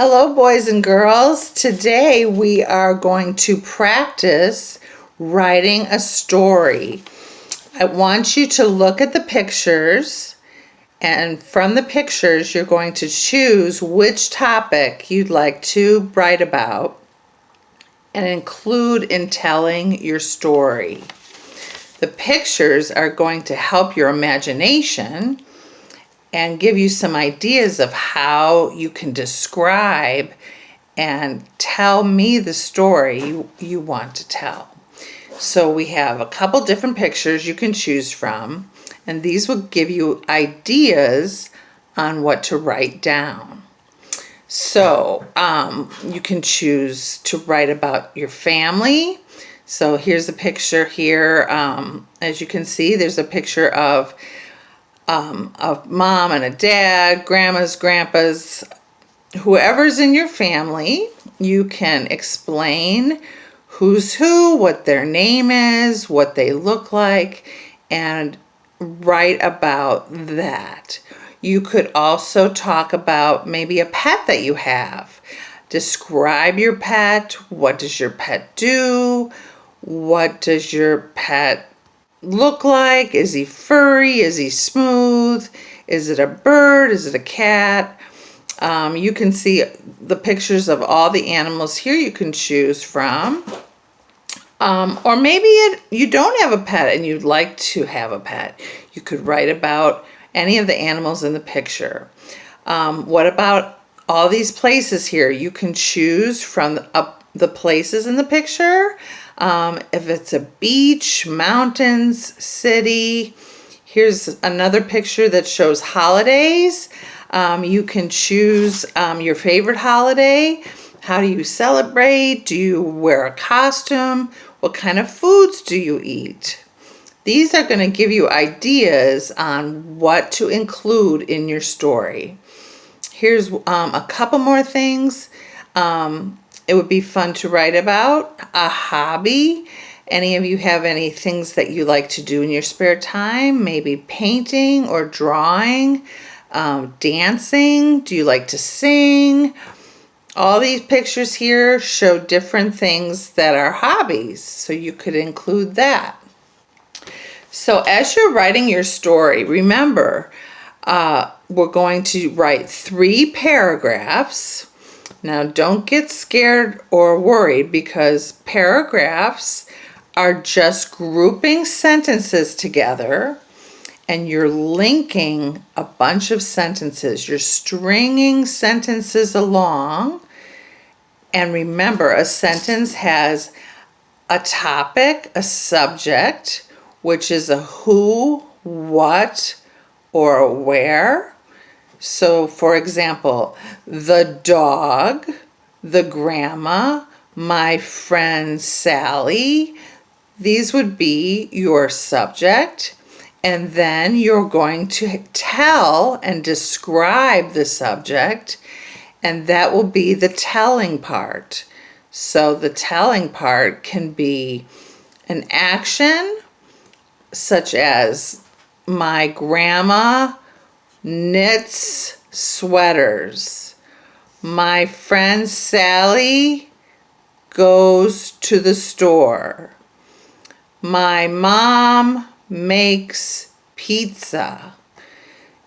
Hello, boys and girls. Today we are going to practice writing a story. I want you to look at the pictures, and from the pictures you're going to choose which topic you'd like to write about and include in telling your story. The pictures are going to help your imagination and give you some ideas of how you can describe and tell me the story you want to tell. So we have a couple different pictures you can choose from, and these will give you ideas on what to write down. So you can choose to write about your family. So here's a picture here. As you can see, there's a picture of a mom and a dad, grandmas, grandpas, whoever's in your family. You can explain who's who, what their name is, what they look like, and write about that. You could also talk about maybe a pet that you have. Describe your pet. What does your pet do? What does your pet look like? Is he furry? Is he smooth? Is it a bird? Is it a cat? You can see the pictures of all the animals here you can choose from. Or maybe you don't have a pet and you'd like to have a pet. You could write about any of the animals in the picture. What about all these places here? You can choose from the places in the picture. If it's a beach, mountains, city. Here's another picture that shows holidays. You can choose your favorite holiday. How do you celebrate? Do you wear a costume? What kind of foods do you eat? These are going to give you ideas on what to include in your story. Here's a couple more things. It would be fun to write about a hobby. Any of you have any things that you like to do in your spare time? Maybe painting or drawing, dancing. Do you like to sing? All these pictures here show different things that are hobbies, so you could include that. So as you're writing your story, remember, we're going to write 3 paragraphs. Now, don't get scared or worried because paragraphs are just grouping sentences together and you're linking a bunch of sentences. You're stringing sentences along. And remember, a sentence has a topic, a subject, which is a who, what, or a where. So, for example, the dog, the grandma, my friend Sally, these would be your subject. And then you're going to tell and describe the subject, and that will be the telling part. So the telling part can be an action, such as my grandma knits sweaters. My friend Sally goes to the store. My mom makes pizza.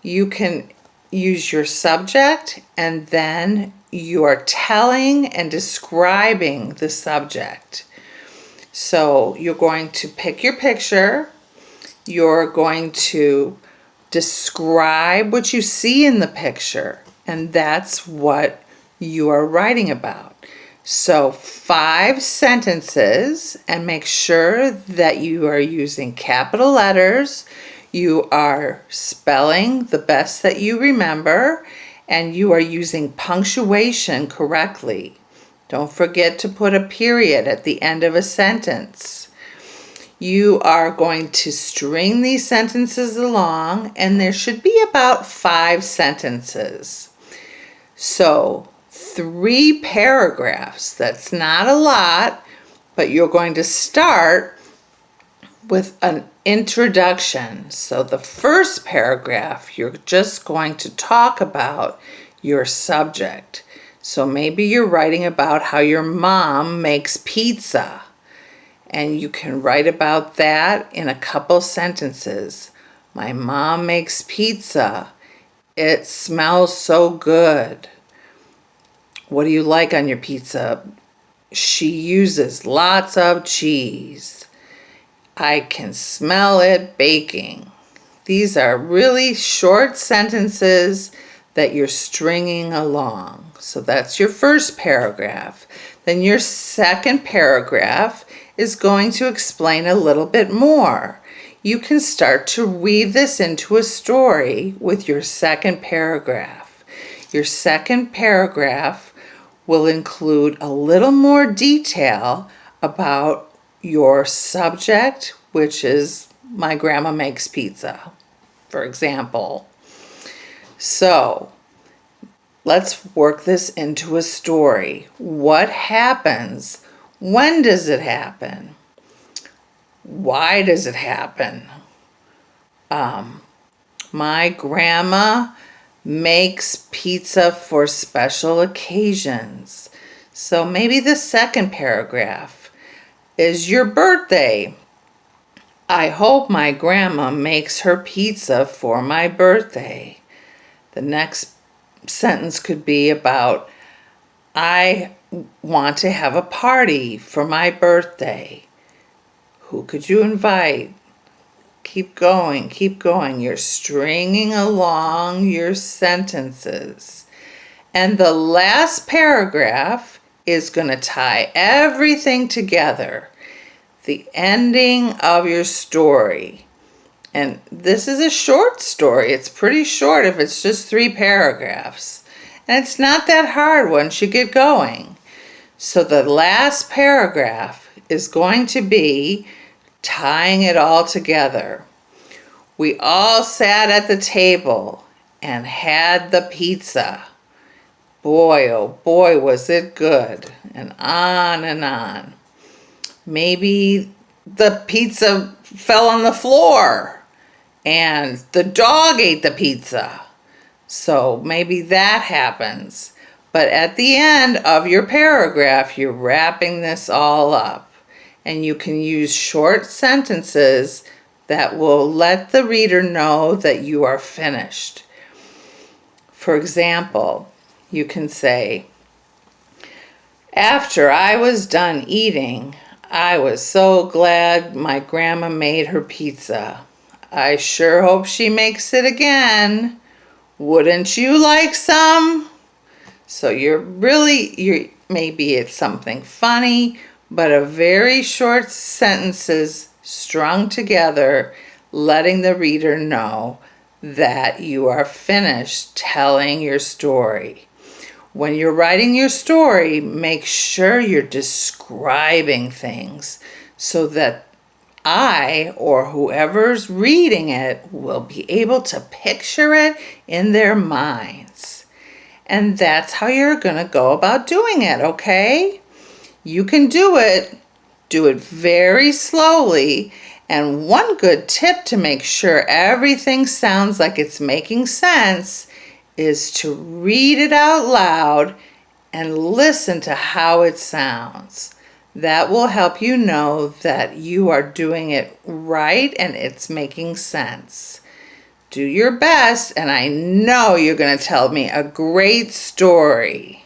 You can use your subject and then you are telling and describing the subject. So you're going to pick your picture. You're going to describe what you see in the picture, and that's what you are writing about. So 5 sentences, and make sure that you are using capital letters, you are spelling the best that you remember, and you are using punctuation correctly. Don't forget to put a period at the end of a sentence. You are going to string these sentences along, and there should be about 5 sentences. So 3 paragraphs, that's not a lot, but you're going to start with an introduction. So the first paragraph, you're just going to talk about your subject. So maybe you're writing about how your mom makes pizza, and you can write about that in a couple sentences. My mom makes pizza. It smells so good. What do you like on your pizza? She uses lots of cheese. I can smell it baking. These are really short sentences that you're stringing along. So that's your first paragraph. Then your second paragraph is going to explain a little bit more. You can start to weave this into a story with your second paragraph. Your second paragraph will include a little more detail about your subject, which is my grandma makes pizza, for example. So let's work this into a story. What happens? When does it happen? Why does it happen? My grandma makes pizza for special occasions. So maybe the second paragraph is your birthday. I hope my grandma makes her pizza for my birthday. The next sentence could be about, I want to have a party for my birthday. Who could you invite? Keep going, keep going. You're stringing along your sentences. And the last paragraph is going to tie everything together. The ending of your story. And this is a short story. It's pretty short if it's just 3 paragraphs. And it's not that hard once you get going. So the last paragraph is going to be tying it all together. We all sat at the table and had the pizza. Boy, oh boy, was it good. And on and on. Maybe the pizza fell on the floor and the dog ate the pizza. So maybe that happens. But at the end of your paragraph, you're wrapping this all up. And you can use short sentences that will let the reader know that you are finished. For example, you can say, after I was done eating, I was so glad my grandma made her pizza. I sure hope she makes it again. Wouldn't you like some? So maybe it's something funny, but a very short sentences strung together, letting the reader know that you are finished telling your story. When you're writing your story, make sure you're describing things so that I or whoever's reading it will be able to picture it in their minds. And that's how you're going to go about doing it, okay? You can do it very slowly. And one good tip to make sure everything sounds like it's making sense is to read it out loud and listen to how it sounds. That will help you know that you are doing it right and it's making sense. Do your best, and I know you're going to tell me a great story.